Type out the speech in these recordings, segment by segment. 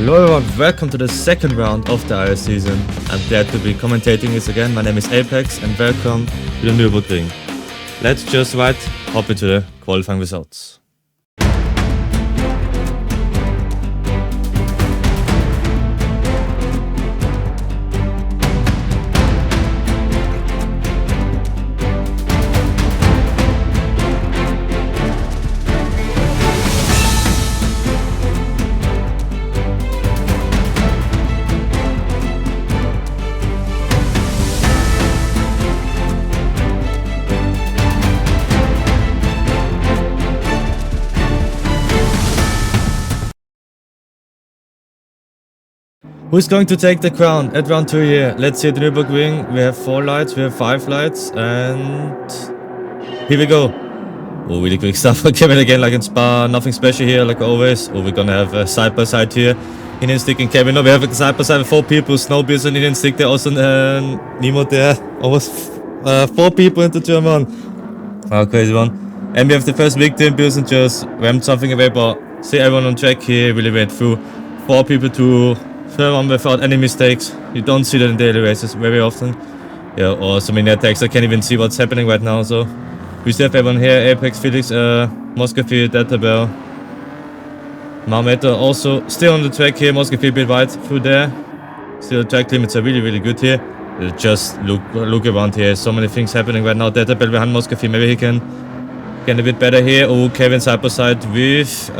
Hello everyone, welcome to the second round of the IRS season. I'm glad to be commentating this again. My name is Apex and welcome to the Nürburgring. Let's just hop into the qualifying results. Who's going to take the crown at round 2 here? Let's see at the Nürburgring. We have 4 lights, we have 5 lights, and here we go. Oh, really quick stuff for Kevin again, like in Spa. Nothing special here, like always. Oh, we're gonna have a side by side here. Indian stick and Kevin. No, we have a side by side with 4 people. Snowbeers and Indian stick. There also niemand there. Almost 4 people into turn 1. Oh, crazy one. And we have the first victim. Bills and just rammed something away, but see everyone on track here. Really went through 4 people to one without any mistakes. You don't see that in daily races very often. Yeah, or so many attacks. I can't even see what's happening right now. So we still have everyone here. Apex, Felix, Muscovy, Databell, Commentator also still on the track here. Muscovy a bit wide through there. Still track limits are really good here. Just look around here. So many things happening right now. Databell behind Muscovy. Maybe he can get a bit better here. Oh, Kevin side by side with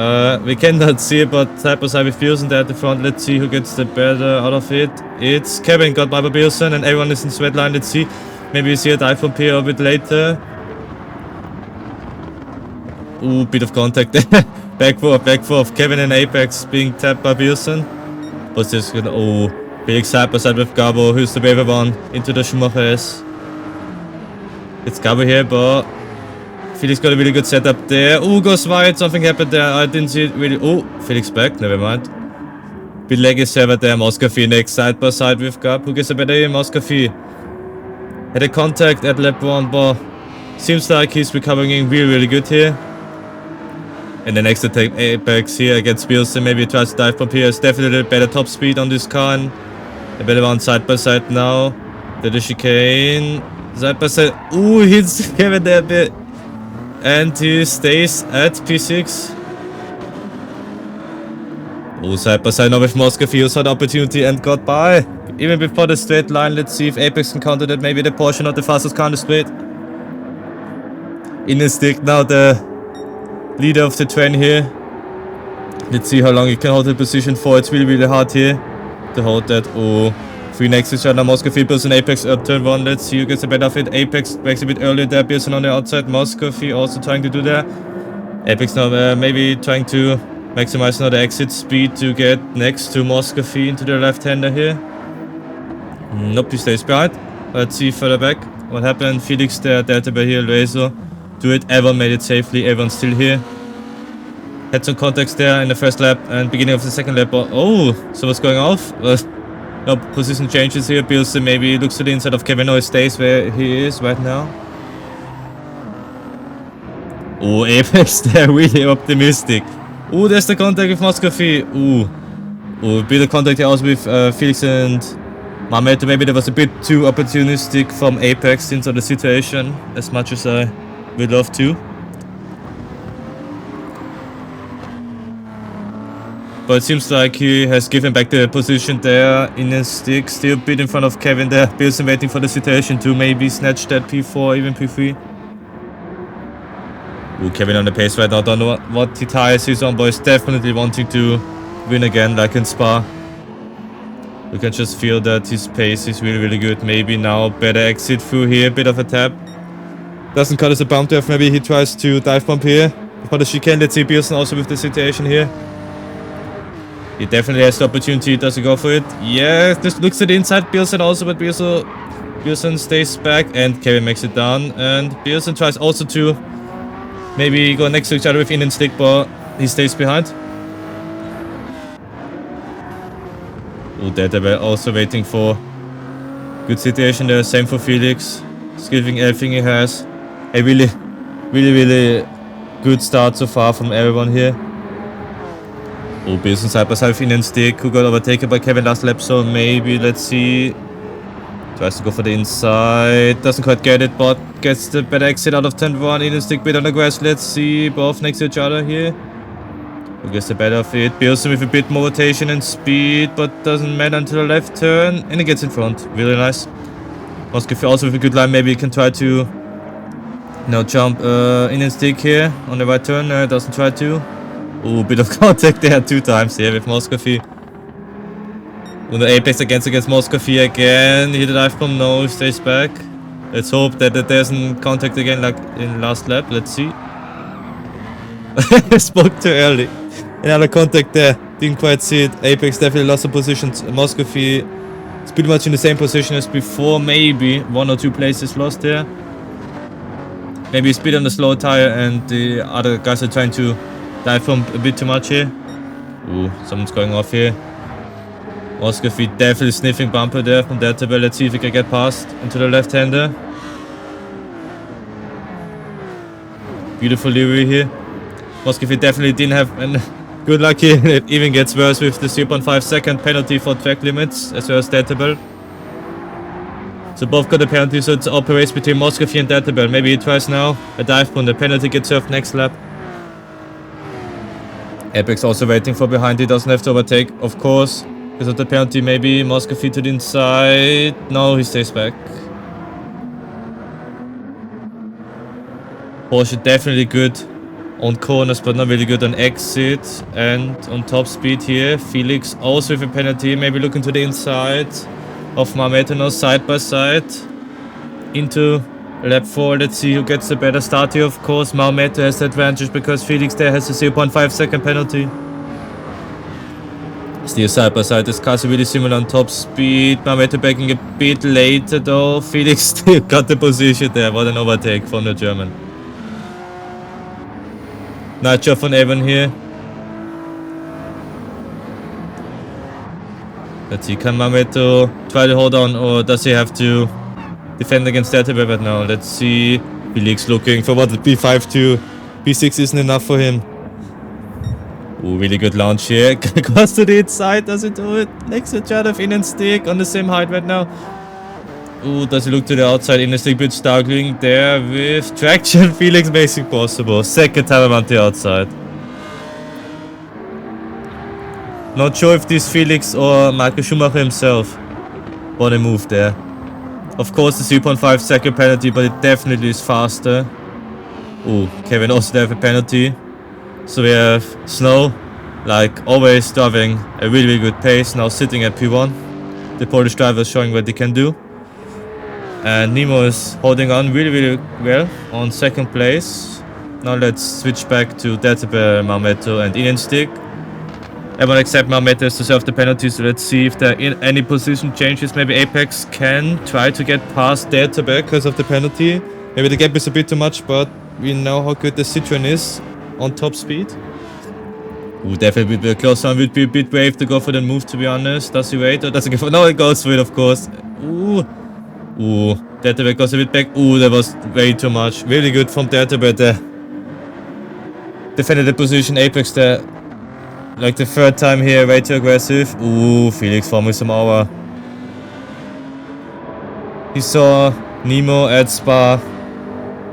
we cannot see it, but side by side with Pearson there at the front. Let's see who gets the better out of it. It's Kevin got by Pearson and everyone is in sweat line. Let's see. Maybe we see a dive from Pierre a bit later. Ooh, bit of contact there. back forth. Kevin and Apex being tapped by Pearson. What's this gonna Felix side by side with Gabo, who's the braver one into the Schumacher S. It's Gabo here, but Felix got a really good setup there. Oh, goes wide. Something happened there. I didn't see it really. Oh, Felix back. Never mind. Bit leggy server there. Muscovy next side by side with Gab. Who gets a better aim? Muscovy had a contact at lap 1, but seems like he's recovering really good here. And the next attack, Apex here against Pearson. Maybe he tries to dive from here. It's definitely better top speed on this car. And a better one side by side now. The chicane. Side by side. Ooh, hits Kevin there a bit. And he stays at P6. Oh, side by side now with Muscovy, saw the opportunity and got by. Even before the straight line, let's see if Apex can counter that. Maybe the Porsche not the fastest car on the straight. In the stick now, the leader of the train here. Let's see how long he can hold the position for. It's really hard here to hold that. Oh, 3 next to each other. Muscovy, Pearson, Apex up turn 1. Let's see who gets a better of it. Apex breaks a bit earlier there. Pearson on the outside. Muscovy also trying to do that. Apex now maybe trying to maximize now the exit speed to get next to Muscovy into the left-hander here. Nope, he stays behind. Let's see further back what happened. Felix there, Databell here, Razor. Do it. Everyone made it safely. Everyone's still here. Had some contacts there in the first lap and beginning of the second lap. Oh, so what's going off? No, position changes here. Pearson maybe looks to the inside of Kevin. No, he stays where he is right now. Oh, Apex there, really optimistic. Oh, there's the contact with Muscovy. Oh, bit of contact here also with Felix and Commentator. Maybe that was a bit too opportunistic from Apex into the situation, as much as I would love to. But it seems like he has given back the position there in his stick. Still a bit in front of Kevin there. Pearson waiting for the situation to maybe snatch that P4, even P3. Ooh, Kevin on the pace right now. Don't know what the tires he's on, but he's definitely wanting to win again, like in Spa. You can just feel that his pace is really good. Maybe now better exit through here. Bit of a tap. Doesn't cut as a bump there. Maybe he tries to dive bump here. For the chicane, let's see Pearson also with the situation here. He definitely has the opportunity. Does he go for it? Yeah, just looks at the inside. Pearson also, but Pearson stays back and Kevin makes it down. And Pearson tries also to maybe go next to each other with Indian stick, but he stays behind. Oh, Databell also waiting for good situation there. Same for Felix. He's giving everything he has. A really good start so far from everyone here. Oh, Pearson side by side with Indian stick, who got overtaken by Kevin last lap, so maybe, let's see. Tries to go for the inside, doesn't quite get it, but gets the better exit out of turn 1. Indian stick bit on the grass, let's see, both next to each other here. Who gets the better of it? Pearson with a bit more rotation and speed, but doesn't matter until the left turn, and he gets in front. Really nice. Musgrave also with a good line, maybe he can try to jump Indian stick here on the right turn, doesn't try to. Oh, bit of contact there 2 times here with Musgrave. And the Apex against Musgrave again. He hit a dive bomb, no, stays back. Let's hope that there isn't contact again like in last lap. Let's see. Spoke too early. Another contact there. Didn't quite see it. Apex definitely lost the positions. Musgrave is pretty much in the same position as before. Maybe 1 or 2 places lost there. Maybe speed on the slow tire and the other guys are trying to dive from a bit too much here. Ooh, someone's going off here. Musgrave definitely sniffing bumper there from that tabel. Let's see if he can get past into the left-hander. Beautiful livery here. Musgrave definitely didn't have good luck here. It even gets worse with the 0.5 second penalty for track limits as well as that tabel. So both got a penalty, so it's up a race between Musgrave and that tabel. Maybe he tries now a dive bomb. The penalty gets served next lap. Apex also waiting for behind, he doesn't have to overtake, of course, because of the penalty. Maybe Musgrave to the inside. No, he stays back. Porsche definitely good on corners, but not really good on exit and on top speed here. Felix also with a penalty, maybe looking to the inside of Commentator now side by side into lap 4. Let's see who gets the better start here. Of course, Commentator has the advantage because Felix there has a 0.5 second penalty. Still side by side, this car's really similar on top speed. Commentator backing a bit later though. Felix still got the position there. What an overtake from the German. Nice job from Evan here. Let's see, can Commentator try to hold on or does he have to defend against that right now? Let's see. Felix looking for what the P5 to P6 isn't enough for him. Ooh, really good launch here. Goes to the inside, does he do it? Next to each other, Indian stick on the same height right now. Ooh, does he look to the outside? Indian stick bit struggling there with traction. Felix makes it possible. Second time around the outside. Not sure if this Felix or Michael Schumacher himself. What a move there. Of course, the 3.5 second penalty, but it definitely is faster. Ooh, Kevin also have a penalty. So we have Snow, like always, driving a really good pace, now sitting at P1. The Polish driver is showing what they can do. And Nemo is holding on really well on second place. Now let's switch back to Detebe, Commentator and Indian stick. Everyone except Commentator has to serve the penalty, so let's see if there are any position changes. Maybe Apex can try to get past Detebe because of the penalty. Maybe the gap is a bit too much, but we know how good the Citroen is on top speed. Ooh, definitely the close one would be a bit brave to go for the move, to be honest. Does he wait or does he go for... No, he goes for it, of course. Ooh. Ooh. Detebe goes a bit back. Ooh, that was way too much. Really good from Detebe there. Defended the position. Apex there. Like the third time here, way too aggressive. Ooh, Felix form with some hour. He saw Nemo at Spa.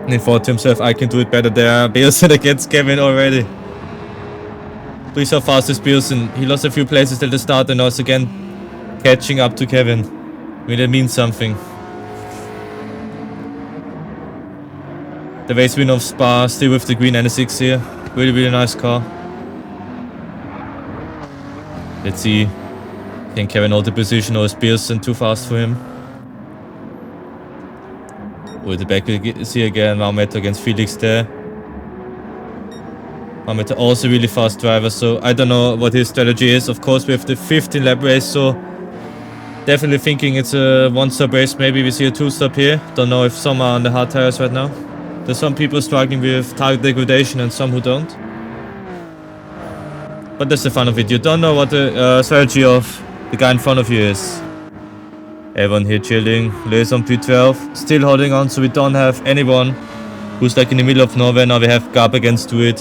And he thought to himself, I can do it better there. Pearson against Kevin already. But he's how fast is Pearson. He lost a few places till the start and now is again catching up to Kevin. I mean, that means something. The race win of Spa, still with the green N6 here. Really nice car. Let's see. Can Kevin hold the position or is Pearson too fast for him? Oh, the back we see again, Commentator against Felix there. Commentator also really fast driver, so I don't know what his strategy is. Of course, we have the 15 lap race, so definitely thinking it's a 1-stop race. Maybe we see a 2-stop here. Don't know if some are on the hard tires right now. There's some people struggling with target degradation and some who don't. But that's the fun of it. You don't know what the strategy of the guy in front of you is. Everyone here chilling. Lewis on P12. Still holding on, so we don't have anyone who's like in the middle of nowhere. Now we have Gab against Duit.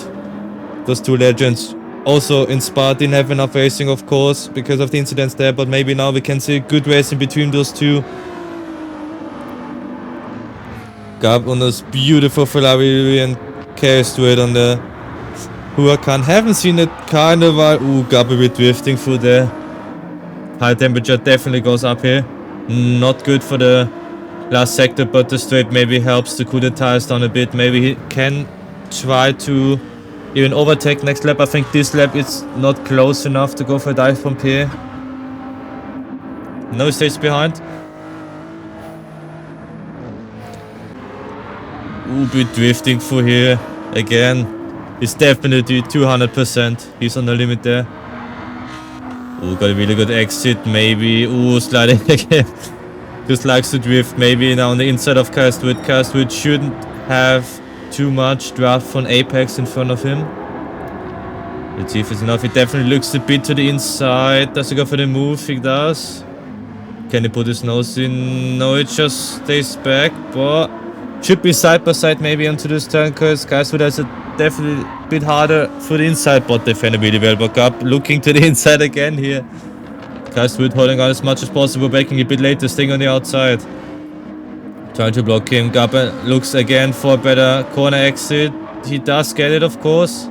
Those two legends Also in Spa didn't have enough racing, of course, because of the incidents there, but maybe now we can see good racing between those two. Gab on this beautiful Ferrari and KS to it on the Huracan. Haven't seen it kind of while. Ooh, Gab a bit drifting through there. High temperature definitely goes up here. Not good for the last sector, but the straight maybe helps to cool the tires down a bit. Maybe he can try to even overtake next lap. I think this lap is not close enough to go for a dive from here. No, he stays behind. Ooh, bit drifting through here again. He's definitely 200%. He's on the limit there. Ooh, got a really good exit. Maybe. Ooh, sliding again. Just likes to drift. Maybe now on the inside of Castwood. Castwood shouldn't have too much draft from Apex in front of him. Let's see if it's enough. He definitely looks a bit to the inside. Does he go for the move? He does. Can he put his nose in? No, it just stays back. But should be side by side maybe onto this turn, because Castwood has it definitely a bit harder for the inside, but defended really well. But up looking to the inside again here. Castwood holding on as much as possible, breaking a bit later, staying on the outside. Trying to block him. Gabba looks again for a better corner exit. He does get it, of course.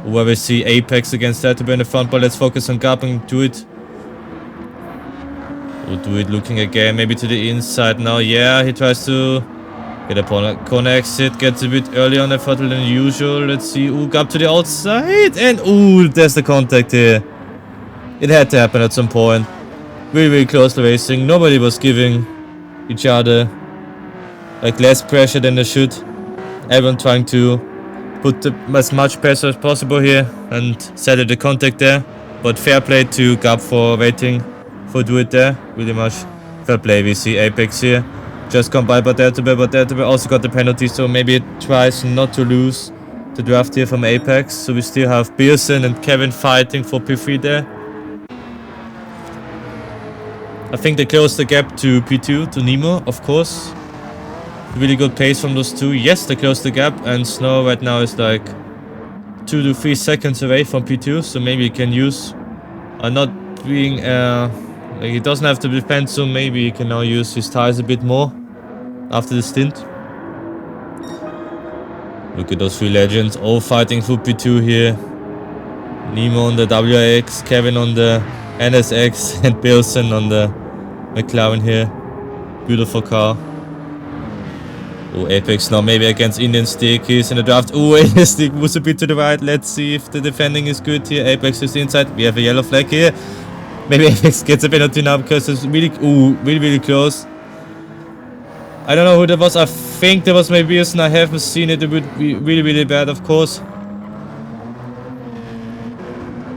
Where we see Apex against that to be in the front, but let's focus on Gab and do it. We'll do it looking again, maybe to the inside now. Yeah, he tries to get a corner exit, gets a bit early on the throttle than usual. Let's see. Ooh, Gab to the outside, and ooh, there's the contact here. It had to happen at some point. Really, really close to racing. Nobody was giving each other like less pressure than they should. Everyone trying to put as much pressure as possible here and settle the contact there. But fair play to Gab for waiting for do it there. Really much fair play. We see Apex here just come by Batertube also got the penalty, so maybe it tries not to lose the draft here from Apex. So we still have Pearson and Kevin fighting for P3 there. I think they closed the gap to P2, to Nemo, of course. Really good pace from those two. Yes, they closed the gap, and Snow right now is like 2 to 3 seconds away from P2, so maybe he can use not being like he doesn't have to defend, so maybe he can now use his tires a bit more after the stint. Look at those 3 legends all fighting for P2 here. Nemo on the WRX, Kevin on the NSX, and Bilson on the McLaren here. Beautiful car. Oh, Apex now maybe against Indian Stick. He's in the draft. Oh, Indian Stick moves a bit to the right. Let's see if the defending is good here. Apex is inside. We have a yellow flag here. Maybe Apex gets a penalty now because it's really, really close. I don't know who that was. I think that was maybe Pearson. I haven't seen it. It would be really bad, of course.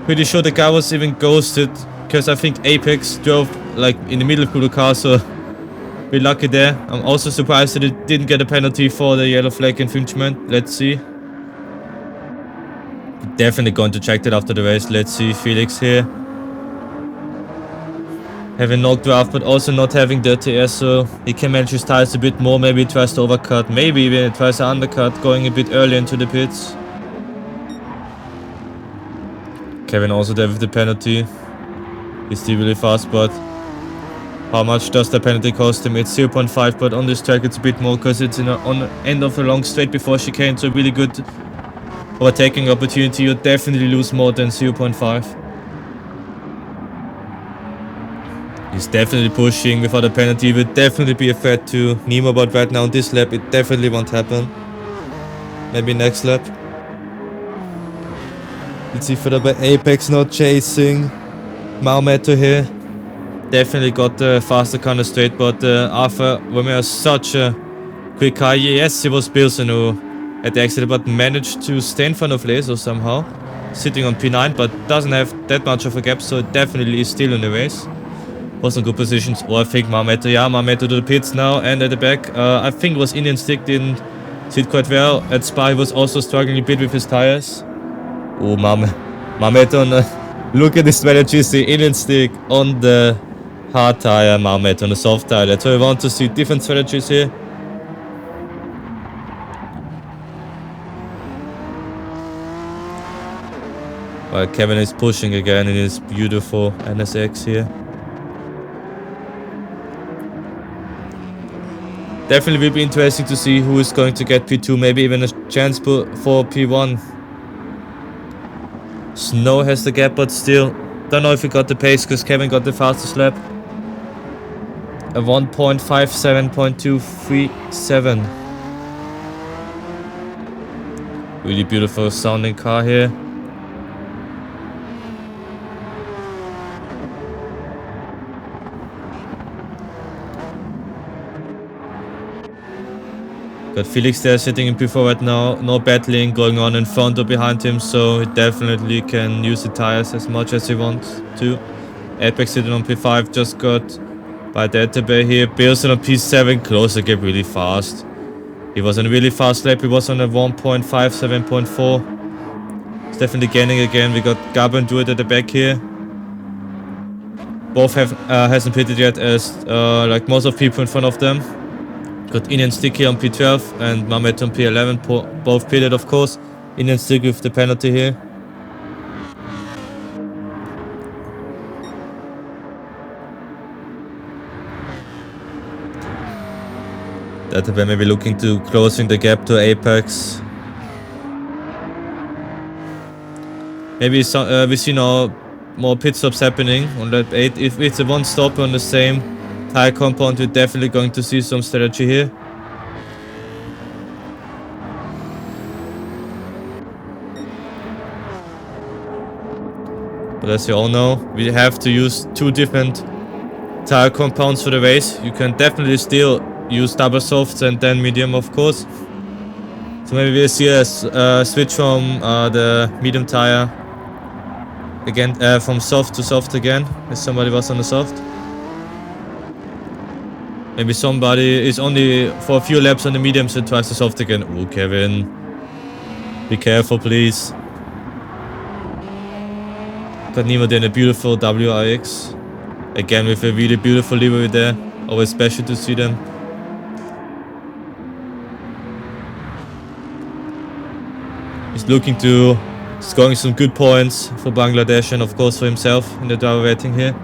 Pretty sure the guy was even ghosted because I think Apex drove like in the middle of the car, so we're lucky there. I'm also surprised that it didn't get a penalty for the yellow flag infringement. Let's see. Definitely going to check that after the race. Let's see. Felix here. Having no draft, but also not having the TS, so he can manage his tires a bit more. Maybe he tries to overcut. Maybe even he tries to undercut, going a bit early into the pits. Kevin also there with the penalty. He's still really fast, but how much does the penalty cost him? It's 0.5, but on this track it's a bit more because it's on the end of a long straight before chicane, so really good overtaking opportunity. You definitely lose more than 0.5. He's definitely pushing without a penalty. It would definitely be a threat to Nemo, but right now on this lap it definitely won't happen. Maybe next lap. Let's see further by Apex not chasing Commentator here. Definitely got the faster car on the straight, but Arthur Romeo has such a quick car. Yes, it was Bilson who had the accident, but managed to stay in front of Leso somehow. Sitting on P9, but doesn't have that much of a gap, so definitely is still in the race. Was in good positions. Or I think Commentator, yeah, Commentator to the pits now and at the back. I think it was Indian Stick, didn't sit quite well. At Spa he was also struggling a bit with his tires. Oh, Commentator, look at the strategies. The Indian Stick on the hard tire, Commentator on the soft tire. That's why I want to see different strategies here. While Kevin is pushing again in his beautiful NSX here. Definitely will be interesting to see who is going to get P2, maybe even a chance for P1. Snow has the gap, but still, don't know if he got the pace because Kevin got the fastest lap. A 1.57.237. Really beautiful sounding car here. Got Felix there sitting in P4 right now. No battling going on in front or behind him, so he definitely can use the tires as much as he wants to. Apex sitting on P5, just got by Database here. Pearson on P7, close the gap really fast. He was on a really fast lap, he was on a 1.57.4. He's definitely gaining again. We got Gabo and Duet at the back here. Both hasn't pitted yet as like most of people in front of them. Got Indian Stick here on P12 and Mamet on P11, both pitted of course. Indian Stick with the penalty here. That way maybe looking to closing the gap to Apex. Maybe we see now more pit stops happening on lap 8. If it's a one stop on the same tire compound, we're definitely going to see some strategy here. But as you all know, we have to use 2 different tire compounds for the race. You can definitely still use double softs and then medium of course. So maybe we'll see a switch from the medium tire again, from soft to soft again, if somebody was on the soft. Maybe somebody is only for a few laps on the mediums and tries the soft again. Oh, Kevin. Be careful, please. Got Nemo there in a beautiful WRX. Again with a really beautiful livery there. Always special to see them. He's looking to scoring some good points for Bangladesh and of course for himself in the driver rating here.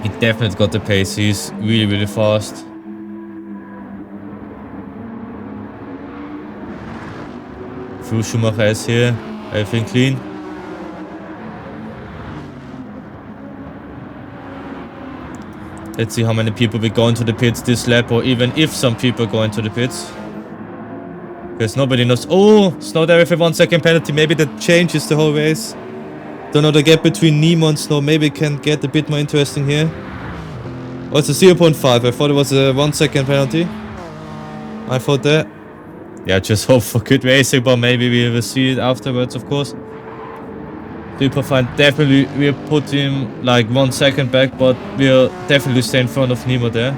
He definitely got the pace. He's really fast. Full Schumacher is here. Everything clean. Let's see how many people will go into the pits this lap, or even if some people go into the pits. Because nobody knows. Oh, Snow there with a 1 second penalty. Maybe that changes the whole race. Don't know, the gap between Nemo and Snow maybe can get a bit more interesting here. Oh, it's a 0.5. I thought it was a 1 second penalty. I thought that. Yeah, just hope for good racing, but maybe we will see it afterwards, of course. 3.5 definitely will put him like 1 second back, but we'll definitely stay in front of Nemo there.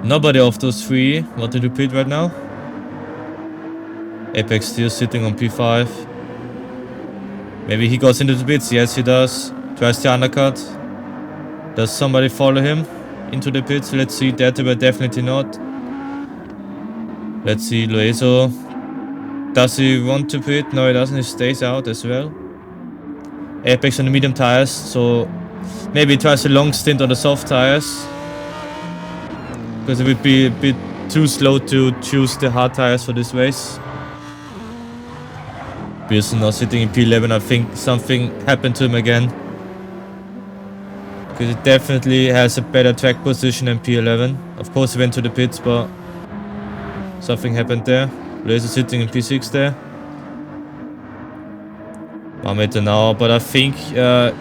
Nobody of those 3 wanted to pit right now. Apex still sitting on P5. Maybe he goes into the pits. Yes, he does. Tries the undercut. Does somebody follow him into the pits? Let's see. Database definitely not. Let's see. Loeso. Does he want to pit? No, he doesn't. He stays out as well. Apex on the medium tires. So maybe he tries a long stint on the soft tires. Because it would be a bit too slow to choose the hard tires for this race. Pearson now sitting in P11. I think something happened to him again. Because it definitely has a better track position than P11. Of course he went to the pits, but something happened there. Laser sitting in P6 there. Commentator now, but I think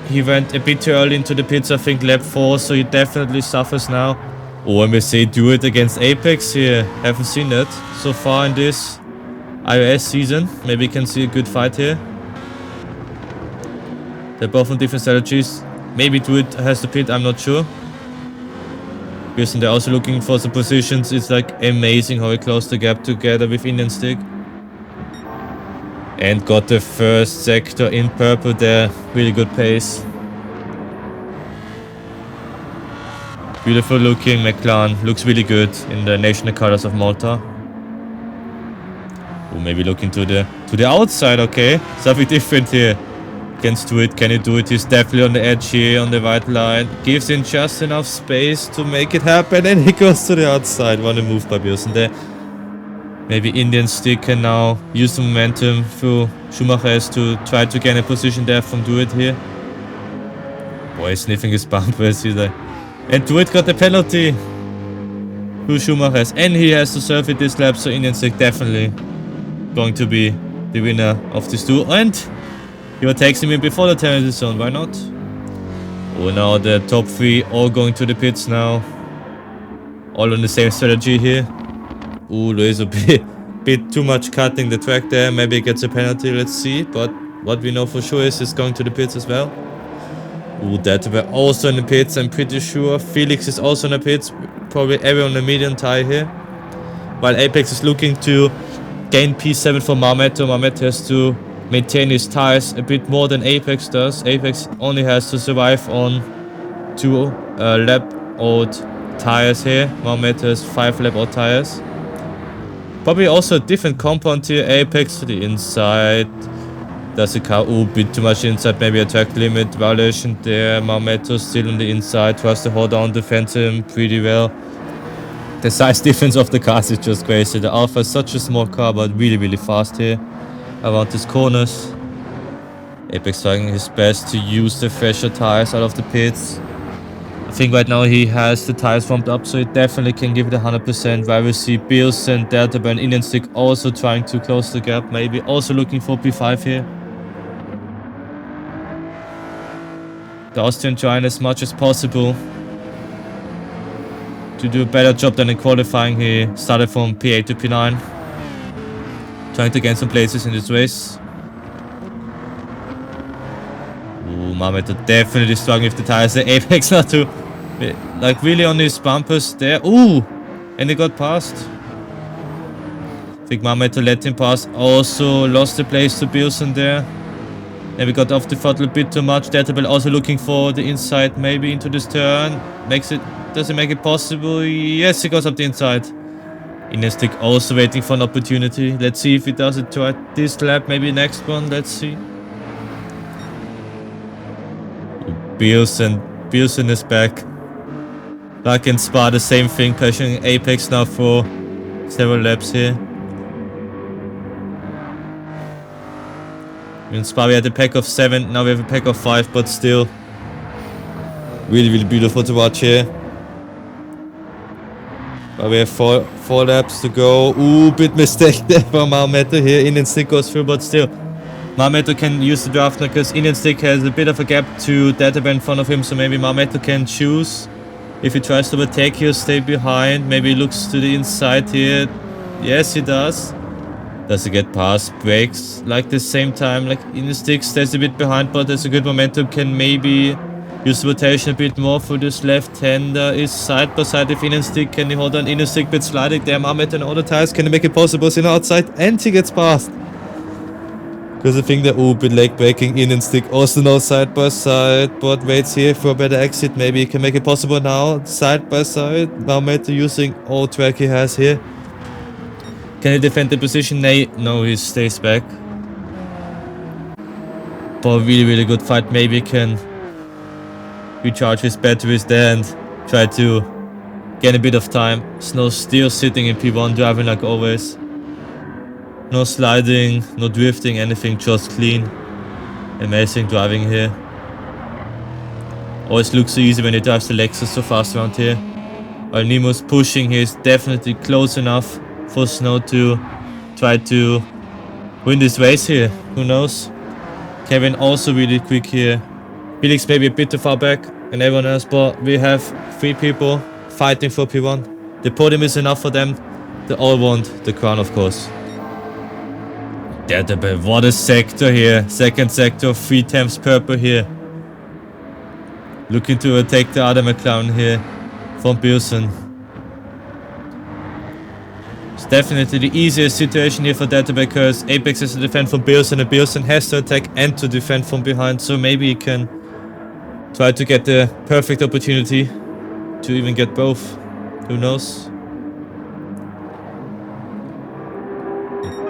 he went a bit too early into the pits. I think lap 4, so he definitely suffers now. Oh, and we say do it against Apex here. Haven't seen that so far in this IRS season. Maybe we can see a good fight here. They're both on different strategies. Maybe Druid has the pit, I'm not sure. Pearson, they're also looking for some positions. It's like amazing how he closed the gap together with Indian Stick. And got the first sector in purple there. Really good pace. Beautiful looking McLaren. Looks really good in the national colors of Malta. Or maybe looking to the outside, okay. Something different here. Can do it, can he do it? He's definitely on the edge here, on the white line. Gives in just enough space to make it happen, and he goes to the outside. What a move by Wilson there. Maybe Indian stick can now use the momentum through Schumacher to try to gain a position there from Duet here. Boy, sniffing his bumpers either. And Duet got the penalty. Who Schumacher, and he has to serve it this lap, so Indian stick definitely going to be the winner of this duel. And he overtakes him in before the penalty zone, why not? Oh, now the top 3 all going to the pits now. All on the same strategy here. Oh, there's a bit too much cutting the track there. Maybe he gets a penalty, let's see. But what we know for sure is he's going to the pits as well. Oh, that were also in the pits, I'm pretty sure. Felix is also in the pits. Probably everyone on the medium tire here. While Apex is looking to gain P7 for Marmetto. Marmetto has to maintain his tires a bit more than Apex does. Apex only has to survive on 2 lap old tires here. Marmetto has 5 lap old tires. Probably also a different compound here. Apex to the inside. Does the car a bit too much inside? Maybe a track limit violation there. Marmetto still on the inside. Tries to hold down, defend him pretty well. The size difference of the cars is just crazy. The Alpha is such a small car, but really fast here around these corners. Apex trying his best to use the fresher tires out of the pits. I think right now he has the tires warmed up, so he definitely can give it 100%. While we see Bills and Delta and Indian Stick also trying to close the gap. Maybe also looking for P5 here. The Austrian trying as much as possible to do a better job than in qualifying. He started from P8 to P9. Trying to gain some places in this race. Ooh, Marmetto definitely struggling with the tires. The Apex not to, like, really on his bumpers there. Ooh, and he got past. I think Marmetto let him pass. Also lost the place to Bilson there. And we got off the throttle a bit too much. Databel also looking for the inside, maybe into this turn. Does it make it possible? Yes, he goes up the inside. Indian Stick also waiting for an opportunity. Let's see if he does it toward this lap, maybe next one. Let's see. Bilson is back. Like in Spa, the same thing, pressuring Apex now for several laps here. In Spa we had a pack of 7, now we have a pack of 5, but still really beautiful to watch here. But we have four laps to go. Ooh, bit mistake there from Marmetto here. Indian Stick goes through, but still Marmetto can use the draft now because Indian Stick has a bit of a gap to Databel in front of him, so maybe Marmetto can choose. If he tries to overtake here, stay behind. Maybe he looks to the inside here. Yes, he does. Does he get past? Brakes like the same time, like Indian Stick stays a bit behind, but there's a good momentum. Can maybe use the rotation a bit more for this left-hander. Is side by side with Indian Stick. Can he hold on? Indian Stick bit sliding there. Marmetto and all the tires. Can he make it possible? So outside, and he gets past. Because I think the bit leg braking. Indian Stick also now side by side, but waits here for a better exit. Maybe he can make it possible now. Side by side. Marmetto using all track he has here. Can he defend the position? No, he stays back. But really good fight. Maybe he can recharge his batteries there and try to get a bit of time. Snow still sitting in P1, driving like always. No sliding, no drifting, anything, just clean. Amazing driving here. Always looks so easy when he drives the Lexus so fast around here. While Nemo's pushing, he is definitely close enough for Snow to try to win this race here. Who knows? Kevin also really quick here. Felix maybe a bit too far back and everyone else, but we have 3 people fighting for P1. The podium is enough for them. They all want the crown, of course. What a sector here. Second sector, 3 times purple here. Looking to take the other McLaren here from Bilson. It's definitely the easiest situation here for Data because Apex has to defend from Bilson and Bilson has to attack and to defend from behind. So maybe he can try to get the perfect opportunity to even get both. Who knows?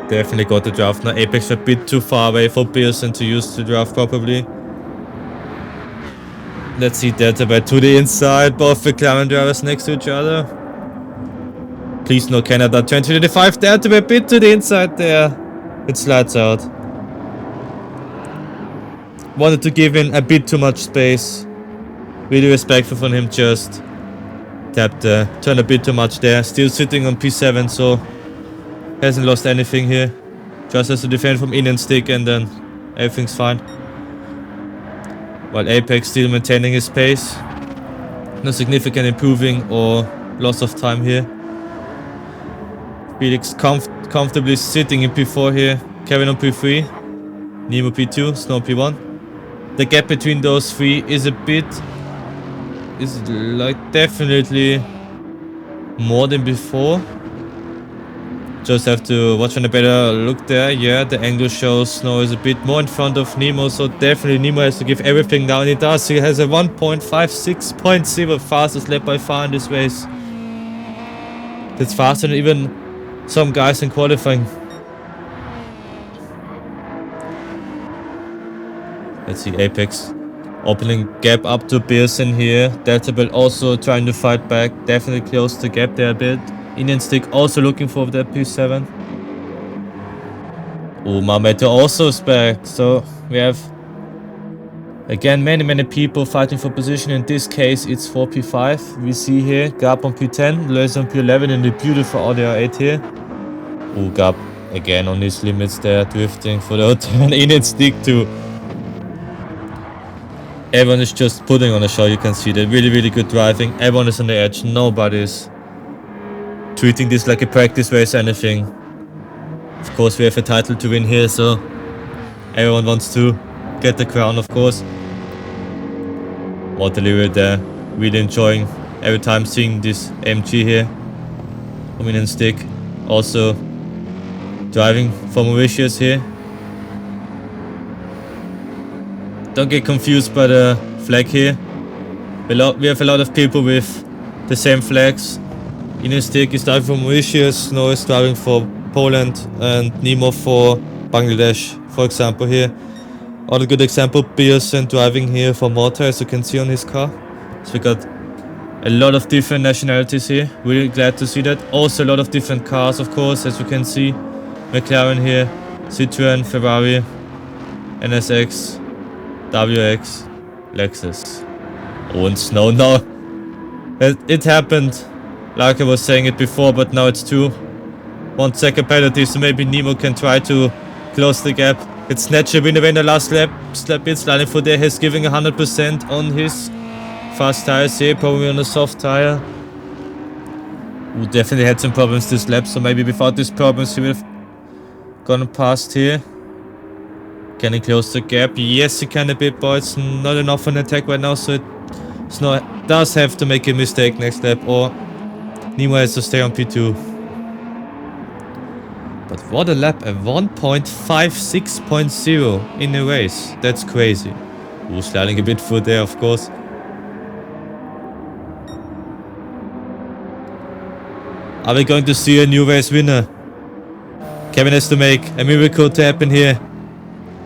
Definitely got the draft now. Apex a bit too far away for Pearson to use the draft properly. Let's see Delta by to the inside. Both the McLaren drivers next to each other. Please no Canada. 2025 Delta by a bit to the inside there. It slides out. Wanted to give in a bit too much space. Really respectful from him, just tapped turn a bit too much there. Still sitting on P7, so hasn't lost anything here. Just has to defend from in and stick, and then everything's fine. While Apex still maintaining his pace. No significant improving or loss of time here. Felix comfortably sitting in P4 here. Kevin on P3. Nemo P2. Snow P1. The gap between those three is a bit... is like definitely more than before. Just have to watch on a better look there. Yeah, the angle shows Snow is a bit more in front of Nemo, so definitely Nemo has to give everything now, and he does. He has a 1.56.0 fastest lap by far in this race. That's faster than even some guys in qualifying. Let's see Apex opening gap up to Pearson here. Delta Bell also trying to fight back. Definitely closed the gap there a bit. Indian Stick also looking for that P7. Oh, Commentator also is back. So we have again many people fighting for position. In this case it's for P5. We see here Gap on P10, Lois on P11 in the beautiful RDR8 here. Oh, Gap again on his limits there, drifting for the turn. Indian Stick too. Everyone is just putting on a show, you can see that. Really good driving. Everyone is on the edge. Nobody's treating this like a practice race or anything. Of course we have a title to win here, so everyone wants to get the crown, of course. What delivery there. Really enjoying every time seeing this MG here. Prominent Stick. Also driving for Mauritius here. Don't get confused by the flag here. We have a lot of people with the same flags. Indian Stick is driving for Mauritius, Snow is driving for Poland, and Nemo for Bangladesh, for example here. Other good example, Pearson driving here for Malta, as you can see on his car. So we got a lot of different nationalities here. Really glad to see that. Also a lot of different cars, of course, as you can see. McLaren here, Citroen, Ferrari, NSX, WX, Lexus. Oh, and Snow now. It happened. Like I was saying it before, but now it's 1 second penalty, so maybe Nemo can try to close the gap. It's Snatch a winner in the last lap. It's sliding for there. He's giving 100% on his fast tires here, probably on a soft tire. Who definitely had some problems this lap, so maybe without these problems he would have gone past here. Can he close the gap? Yes, he can a bit, but it's not enough on attack right now, so Snow does have to make a mistake next lap, or Nemo has to stay on P2. But what a lap, a 1.56.0 in a race. That's crazy. Ooh, sliding a bit through there, of course. Are we going to see a new race winner? Kevin has to make a miracle to happen here.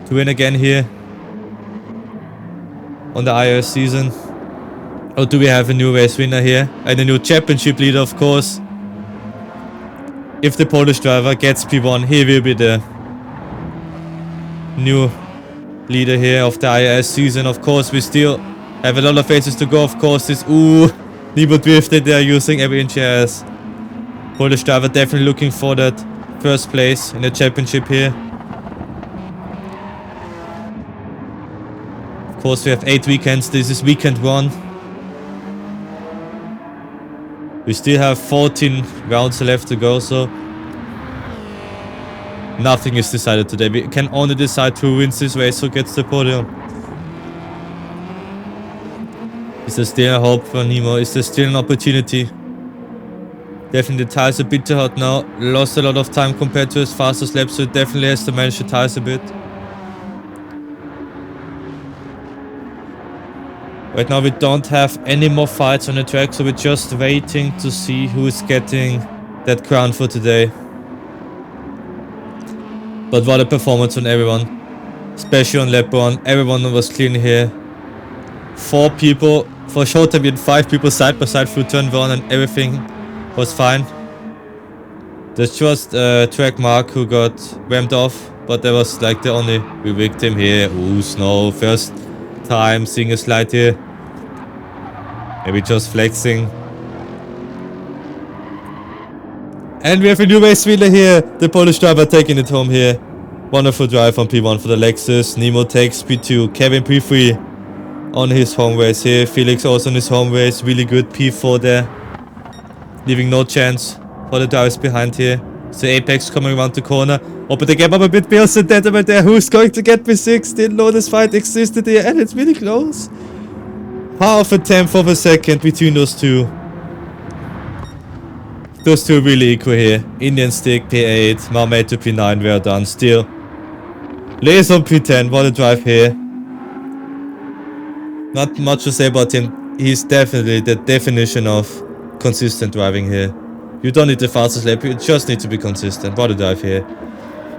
To win again here. On the IRS season. Or do we have a new race winner here? And a new championship leader, of course. If the Polish driver gets P1, he will be the new leader here of the IRS season. Of course, we still have a lot of races to go. Of course, this... Ooh, Nemo drifted there using every inch he has. Polish driver definitely looking for that first place in the championship here. Of course, we have 8 weekends. This is weekend 1. We still have 14 rounds left to go, so nothing is decided today. We can only decide who wins this race, who gets the podium. Is there still a hope for Nemo? Is there still an opportunity? Definitely the tires a bit too hot now. Lost a lot of time compared to his fastest lap, so it definitely has to manage the tires a bit. Right now we don't have any more fights on the track, so we're just waiting to see who is getting that crown for today. But what a performance on everyone. Especially on lap 1. Everyone was clean here. 4 people. For a short time we had 5 people side by side through turn 1 and everything was fine. There's just track Mark who got rammed off. But that was like the only victim here. Ooh, snow. First time seeing a slide here. Maybe just flexing. And we have a new race wheeler here. The Polish driver taking it home here. Wonderful drive on P1 for the Lexus. Nemo takes P2. Kevin P3 on his home race here. Felix also on his home race. Really good P4 there. Leaving no chance for the drivers behind here. So Apex coming around the corner. Open the gap up a bit. Bears and dead over there. Who's going to get P6? Didn't know this fight existed here. And it's really close. Half a tenth of a second between those two. Those two really equal here. Indian Stick P8, Marmite to P9, well done still. Lays on P10, what a drive here. Not much to say about him. He's definitely the definition of consistent driving here. You don't need the fastest lap, you just need to be consistent. What a drive here.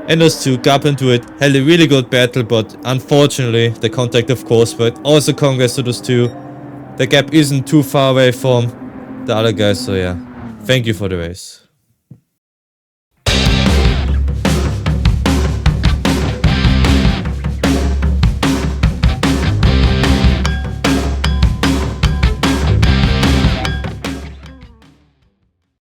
And those two got into it, held a really good battle, but unfortunately the contact of course, but also congrats to those two. The gap isn't too far away from the other guys, so yeah. Thank you for the race.